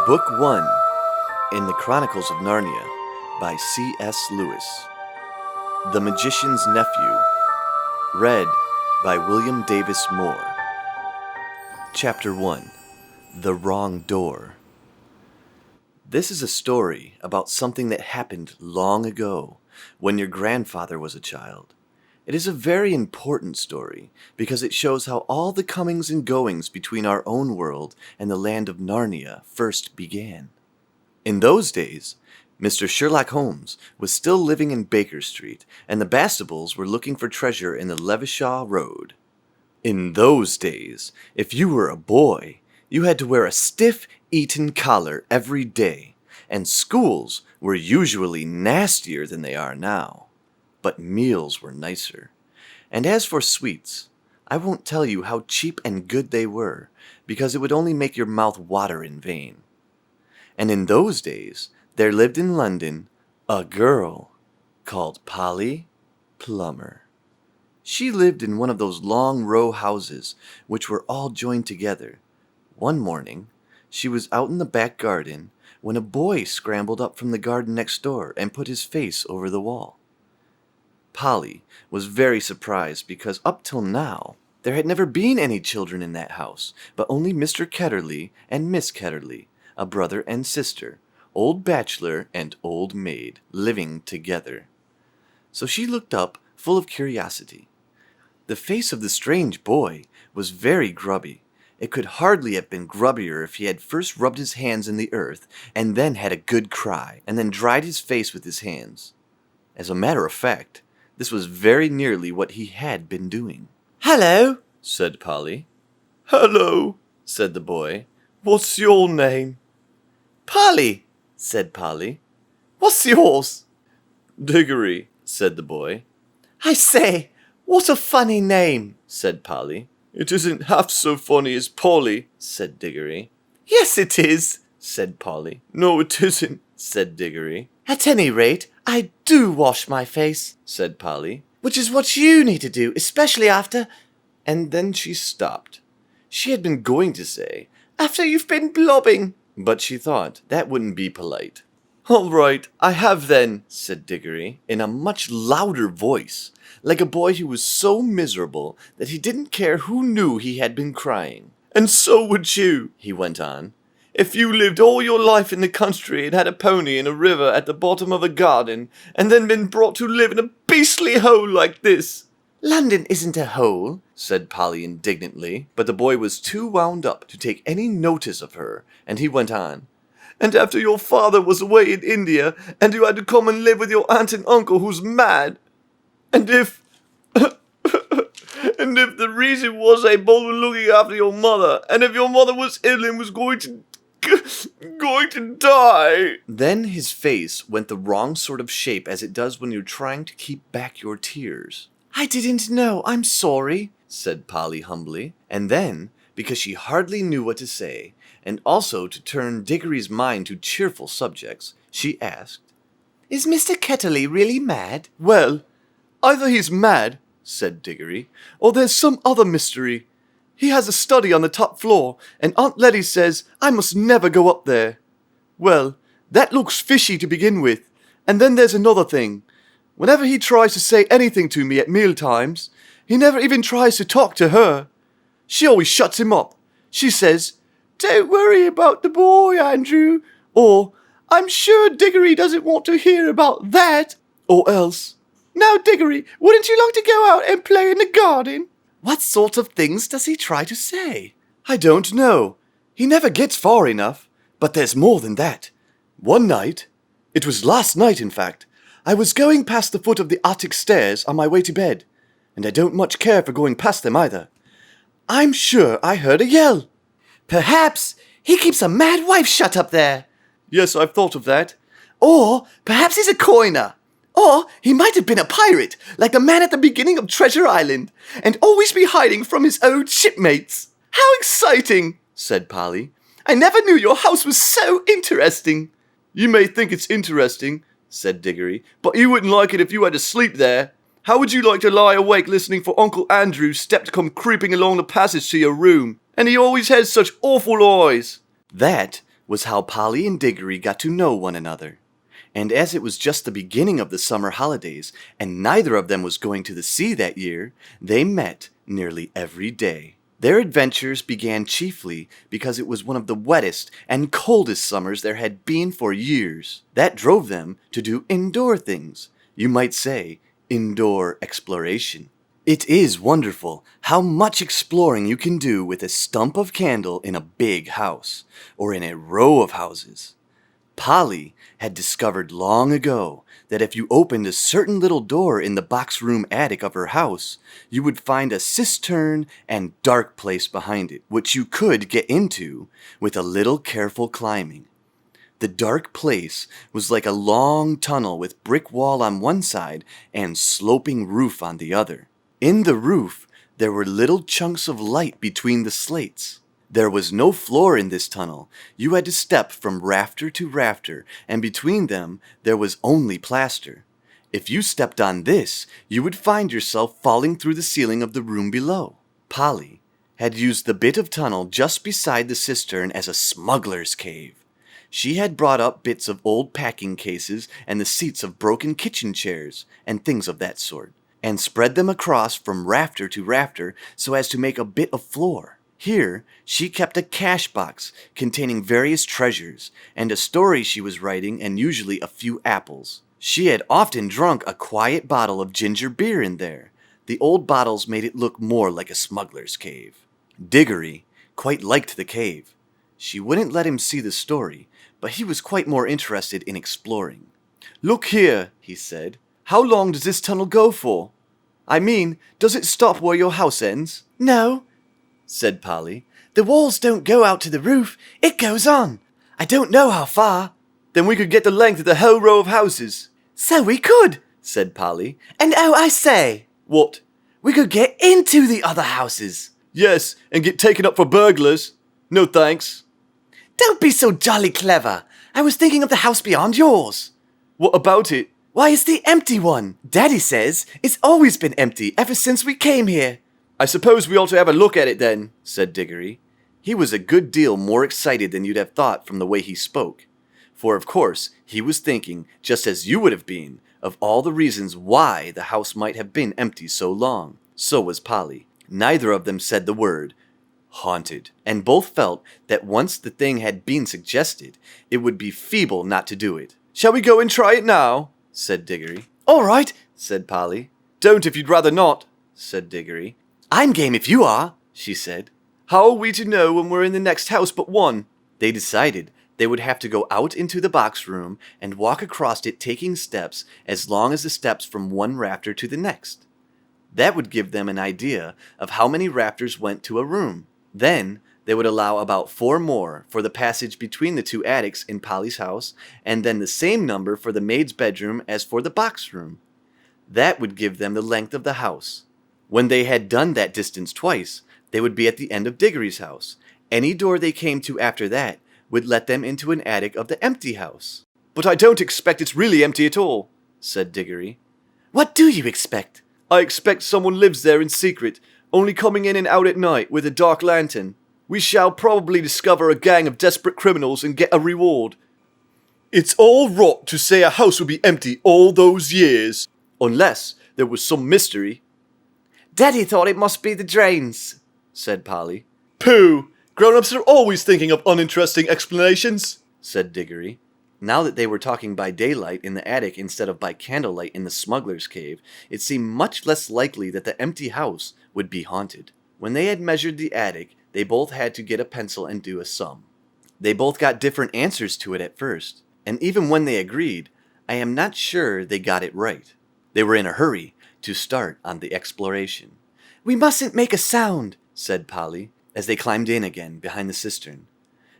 Book 1 in the Chronicles of Narnia by C.S. Lewis. The Magician's Nephew. Read by William Davis Moore. Chapter 1. The Wrong Door. This is a story about something that happened long ago, when your grandfather was a child. It is a very important story, because it shows how all the comings and goings between our own world and the land of Narnia first began. In those days, Mr. Sherlock Holmes was still living in Baker Street, and the Bastables were looking for treasure in the Levisham Road. In those days, if you were a boy, you had to wear a stiff Eton collar every day, and schools were usually nastier than they are now. But meals were nicer. And as for sweets, I won't tell you how cheap and good they were, because it would only make your mouth water in vain. And in those days, there lived in London a girl called Polly Plummer. She lived in one of those long row houses which were all joined together. One morning, she was out in the back garden when a boy scrambled up from the garden next door and put his face over the wall. Polly was very surprised because up till now there had never been any children in that house, but only Mr. Ketterley and Miss Ketterley, a brother and sister, old bachelor and old maid, living together. So she looked up, full of curiosity. The face of the strange boy was very grubby. It could hardly have been grubbier if he had first rubbed his hands in the earth, and then had a good cry, and then dried his face with his hands. As a matter of fact, this was very nearly what he had been doing. "Hello," said Polly. "Hello," said the boy. "What's your name?" "Polly," said Polly. "What's yours?" "Digory," said the boy. "I say, what a funny name," said Polly. "It isn't half so funny as Polly," said Digory. "Yes, it is," said Polly. "No, it isn't," said Digory. "At any rate, I do wash my face," said Polly, "which is what you need to do, especially after—" And then she stopped. She had been going to say, "after you've been blobbing," but she thought that wouldn't be polite. "All right, I have then," said Digory, in a much louder voice, like a boy who was so miserable that he didn't care who knew he had been crying. "And so would you," he went on, "if you lived all your life in the country and had a pony in a river at the bottom of a garden, and then been brought to live in a beastly hole like this." "London isn't a hole," said Polly indignantly, but the boy was too wound up to take any notice of her, and he went on. "And after your father was away in India, and you had to come and live with your aunt and uncle who's mad, and if and if the reason was they both were looking after your mother, and if your mother was ill and was going to die." Then his face went the wrong sort of shape, as it does when you're trying to keep back your tears. "I didn't know, I'm sorry," said Polly humbly. And then, because she hardly knew what to say, and also to turn Digory's mind to cheerful subjects, she asked, "Is Mr. Ketterley really mad?" "Well, either he's mad," said Digory, "or there's some other mystery. He has a study on the top floor, and Aunt Letty says I must never go up there. Well, that looks fishy to begin with, and then there's another thing. Whenever he tries to say anything to me at meal times, he never even tries to talk to her. She always shuts him up. She says, 'Don't worry about the boy, Andrew,' or 'I'm sure Digory doesn't want to hear about that,' or else, 'Now, Digory, wouldn't you like to go out and play in the garden?' What sort of things does he try to say?" "I don't know. He never gets far enough. But there's more than that. One night, it was last night in fact, I was going past the foot of the attic stairs on my way to bed, and I don't much care for going past them either. I'm sure I heard a yell." "Perhaps he keeps a mad wife shut up there." "Yes, I've thought of that." "Or perhaps he's a coiner. Or he might have been a pirate, like the man at the beginning of Treasure Island, and always be hiding from his old shipmates." "How exciting," said Polly. "I never knew your house was so interesting." "You may think it's interesting," said Digory, "but you wouldn't like it if you had to sleep there. How would you like to lie awake listening for Uncle Andrew's step to come creeping along the passage to your room? And he always has such awful eyes." That was how Polly and Digory got to know one another. And as it was just the beginning of the summer holidays, and neither of them was going to the sea that year, they met nearly every day. Their adventures began chiefly because it was one of the wettest and coldest summers there had been for years. That drove them to do indoor things. You might say, indoor exploration. It is wonderful how much exploring you can do with a stump of candle in a big house, or in a row of houses. Polly had discovered long ago that if you opened a certain little door in the box room attic of her house, you would find a cistern and dark place behind it, which you could get into with a little careful climbing. The dark place was like a long tunnel with brick wall on one side and sloping roof on the other. In the roof, there were little chunks of light between the slates. There was no floor in this tunnel. You had to step from rafter to rafter, and between them there was only plaster. If you stepped on this, you would find yourself falling through the ceiling of the room below. Polly had used the bit of tunnel just beside the cistern as a smuggler's cave. She had brought up bits of old packing cases and the seats of broken kitchen chairs and things of that sort, and spread them across from rafter to rafter so as to make a bit of floor. Here, she kept a cash box containing various treasures, and a story she was writing, and usually a few apples. She had often drunk a quiet bottle of ginger beer in there. The old bottles made it look more like a smuggler's cave. Digory quite liked the cave. She wouldn't let him see the story, but he was quite more interested in exploring. "Look here," he said. "How long does this tunnel go for? I mean, does it stop where your house ends?" "No," said Polly. "The walls don't go out to the roof. It goes on. I don't know how far." "Then we could get the length of the whole row of houses." "So we could," said Polly. "And oh, I say." "What?" "We could get into the other houses." "Yes, and get taken up for burglars." "No thanks." "Don't be so jolly clever. I was thinking of the house beyond yours." "What about it?" "Why, it's the empty one. Daddy says it's always been empty ever since we came here." "I suppose we ought to have a look at it then," said Digory. He was a good deal more excited than you'd have thought from the way he spoke. For of course, he was thinking, just as you would have been, of all the reasons why the house might have been empty so long. So was Polly. Neither of them said the word haunted, and both felt that once the thing had been suggested, it would be feeble not to do it. "Shall we go and try it now?" said Digory. "All right," said Polly. "Don't if you'd rather not," said Digory. "I'm game if you are," she said. "How are we to know when we're in the next house but one?" They decided they would have to go out into the box room and walk across it taking steps as long as the steps from one rafter to the next. That would give them an idea of how many rafters went to a room. Then they would allow about 4 more for the passage between the 2 attics in Polly's house, and then the same number for the maid's bedroom as for the box room. That would give them the length of the house. When they had done that distance twice, they would be at the end of Digory's house. Any door they came to after that would let them into an attic of the empty house. "But I don't expect it's really empty at all," said Digory. "What do you expect?" "I expect someone lives there in secret, only coming in and out at night with a dark lantern. We shall probably discover a gang of desperate criminals and get a reward." "It's all rot to say a house would be empty all those years." "Unless there was some mystery." "Daddy thought it must be the drains," said Polly. "Pooh! Grown-ups are always thinking of uninteresting explanations," said Digory. Now that they were talking by daylight in the attic instead of by candlelight in the smuggler's cave, it seemed much less likely that the empty house would be haunted. When they had measured the attic, they both had to get a pencil and do a sum. They both got different answers to it at first, and even when they agreed, I am not sure they got it right. They were in a hurry to start on the exploration. "We mustn't make a sound," said Polly, as they climbed in again behind the cistern.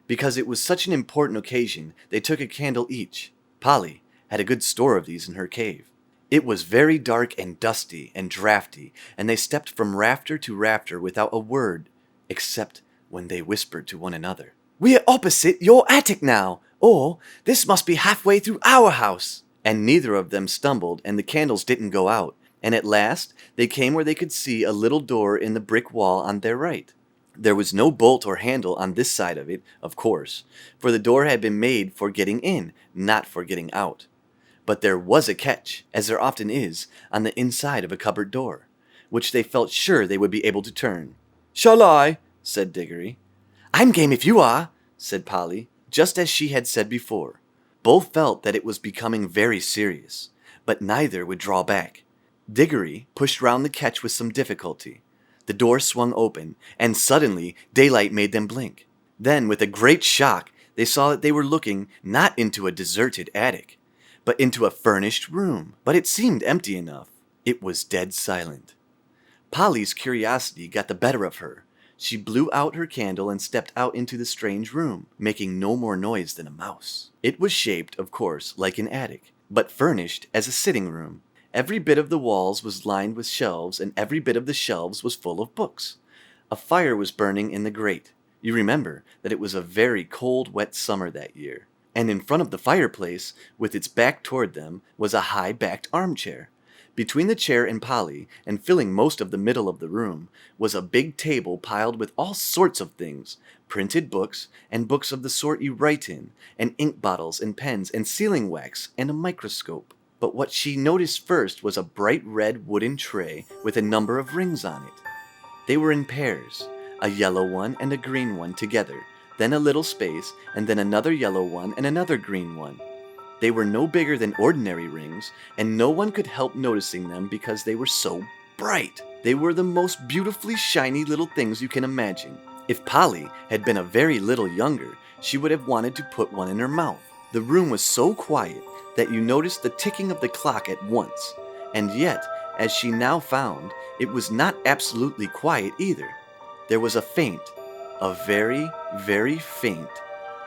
Because it was such an important occasion, they took a candle each. Polly had a good store of these in her cave. It was very dark and dusty and drafty, and they stepped from rafter to rafter without a word, except when they whispered to one another. "We're opposite your attic now, or this must be halfway through our house." And neither of them stumbled, and the candles didn't go out, and at last they came where they could see a little door in the brick wall on their right. There was no bolt or handle on this side of it, of course, for the door had been made for getting in, not for getting out. But there was a catch, as there often is, on the inside of a cupboard door, which they felt sure they would be able to turn. "Shall I?" said Digory. "I'm game if you are," said Polly, just as she had said before. Both felt that it was becoming very serious, but neither would draw back. Digory pushed round the catch with some difficulty. The door swung open, and suddenly daylight made them blink. Then, with a great shock, they saw that they were looking not into a deserted attic, but into a furnished room. But it seemed empty enough. It was dead silent. Polly's curiosity got the better of her. She blew out her candle and stepped out into the strange room, making no more noise than a mouse. It was shaped, of course, like an attic, but furnished as a sitting room. Every bit of the walls was lined with shelves, and every bit of the shelves was full of books. A fire was burning in the grate. You remember that it was a very cold, wet summer that year. And in front of the fireplace, with its back toward them, was a high-backed armchair. Between the chair and Polly, and filling most of the middle of the room, was a big table piled with all sorts of things, printed books, and books of the sort you write in, and ink bottles and pens and sealing wax and a microscope. But what she noticed first was a bright red wooden tray with a number of rings on it. They were in pairs, a yellow one and a green one together, then a little space, and then another yellow one and another green one. They were no bigger than ordinary rings, and no one could help noticing them because they were so bright. They were the most beautifully shiny little things you can imagine. If Polly had been a very little younger, she would have wanted to put one in her mouth. The room was so quiet that you noticed the ticking of the clock at once, and yet, as she now found, it was not absolutely quiet either. There was a faint, a very, very faint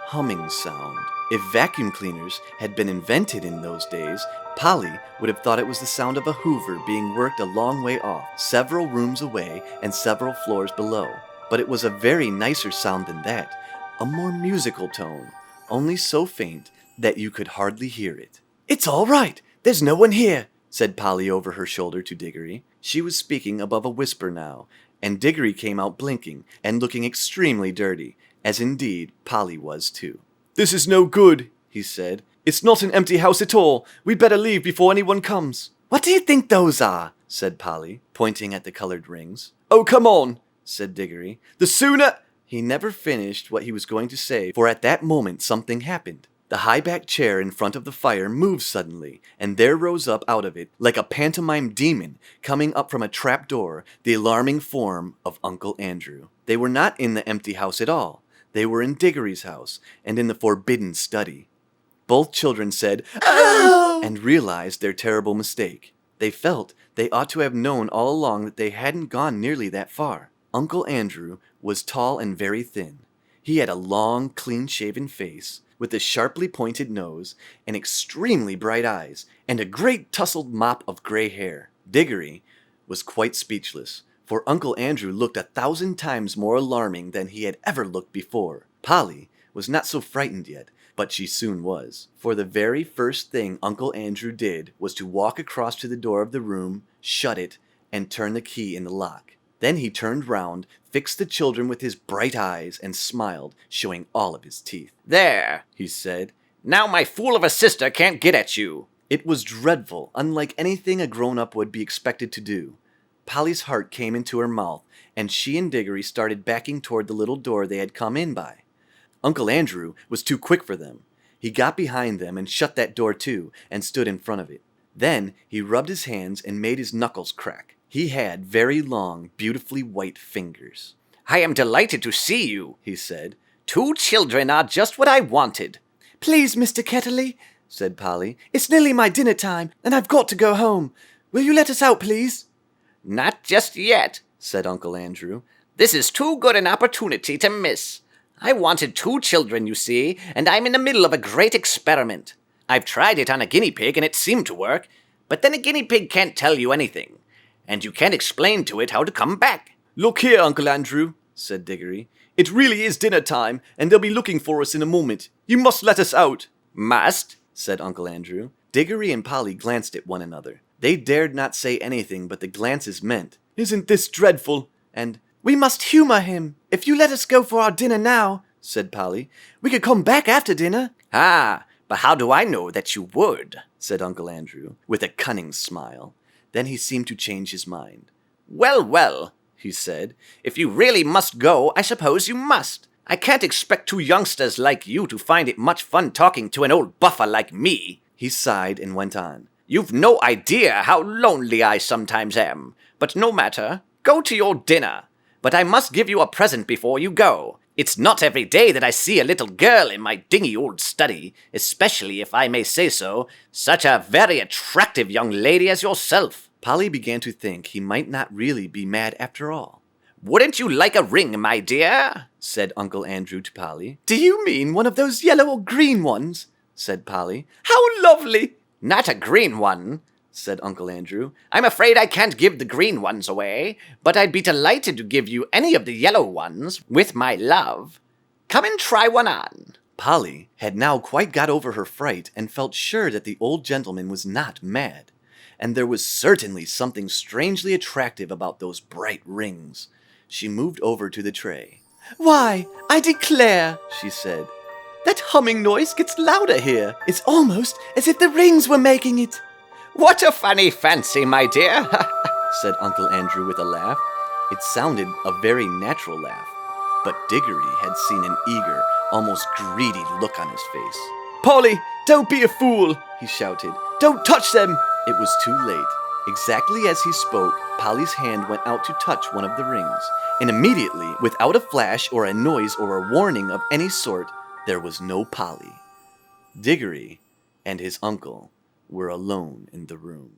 humming sound. If vacuum cleaners had been invented in those days, Polly would have thought it was the sound of a hoover being worked a long way off, several rooms away and several floors below. But it was a very nicer sound than that, a more musical tone, only so faint that you could hardly hear it. "It's all right, there's no one here," said Polly over her shoulder to Digory. She was speaking above a whisper now, and Digory came out blinking and looking extremely dirty, as indeed Polly was too. "This is no good," he said. "It's not an empty house at all. We'd better leave before anyone comes." "What do you think those are?" said Polly, pointing at the colored rings. "Oh, come on," said Digory. "The sooner—" He never finished what he was going to say, for at that moment something happened. The high-backed chair in front of the fire moved suddenly, and there rose up out of it, like a pantomime demon coming up from a trap-door, the alarming form of Uncle Andrew. They were not in the empty house at all. They were in Digory's house, and in the forbidden study. Both children said, "Oh!" and realized their terrible mistake. They felt they ought to have known all along that they hadn't gone nearly that far. Uncle Andrew was tall and very thin. He had a long, clean-shaven face, with a sharply pointed nose, and extremely bright eyes, and a great tousled mop of gray hair. Digory was quite speechless, for Uncle Andrew looked 1,000 times more alarming than he had ever looked before. Polly was not so frightened yet, but she soon was, for the very first thing Uncle Andrew did was to walk across to the door of the room, shut it, and turn the key in the lock. Then he turned round, fixed the children with his bright eyes, and smiled, showing all of his teeth. "There," he said. "Now my fool of a sister can't get at you." It was dreadful, unlike anything a grown-up would be expected to do. Polly's heart came into her mouth, and she and Digory started backing toward the little door they had come in by. Uncle Andrew was too quick for them. He got behind them and shut that door too, and stood in front of it. Then he rubbed his hands and made his knuckles crack. He had very long, beautifully white fingers. "I am delighted to see you," he said. "2 children are just what I wanted." "Please, Mr. Ketterly," said Polly, "it's nearly my dinner time, and I've got to go home. Will you let us out, please?" "Not just yet," said Uncle Andrew. "This is too good an opportunity to miss. I wanted 2 children, you see, and I'm in the middle of a great experiment. I've tried it on a guinea pig, and it seemed to work, but then a guinea pig can't tell you anything, and you can't explain to it how to come back." "Look here, Uncle Andrew," said Digory. "It really is dinner time, and they'll be looking for us in a moment. You must let us out." "Must?" said Uncle Andrew. Digory and Polly glanced at one another. They dared not say anything, but the glances meant, "Isn't this dreadful?" and We must humor him. If you let us go for our dinner now, said Polly, we could come back after dinner. Ah, but how do I know that you would? Said Uncle Andrew, with a cunning smile. Then he seemed to change his mind. Well, well, he said, if you really must go, I suppose you must. I can't expect two youngsters like you to find it much fun talking to an old buffer like me. He sighed and went on. You've no idea how lonely I sometimes am. But no matter, go to your dinner. But I must give you a present before you go. It's not every day that I see a little girl in my dingy old study, especially, if I may say so, such a very attractive young lady as yourself. Polly began to think he might not really be mad after all. Wouldn't you like a ring, my dear? Said Uncle Andrew to Polly. Do you mean one of those yellow or green ones? Said Polly. How lovely! Not a green one, said Uncle Andrew. I'm afraid I can't give the green ones away, but I'd be delighted to give you any of the yellow ones with my love. Come and try one on. Polly had now quite got over her fright and felt sure that the old gentleman was not mad, and there was certainly something strangely attractive about those bright rings. She moved over to the tray. Why, I declare, she said, that humming noise gets louder here. It's almost as if the rings were making it. What a funny fancy, my dear, said Uncle Andrew with a laugh. It sounded a very natural laugh, but Digory had seen an eager, almost greedy look on his face. Polly, don't be a fool, he shouted. Don't touch them. It was too late. Exactly as he spoke, Polly's hand went out to touch one of the rings, and immediately, without a flash or a noise or a warning of any sort, there was no Polly. Digory and his uncle were alone in the room.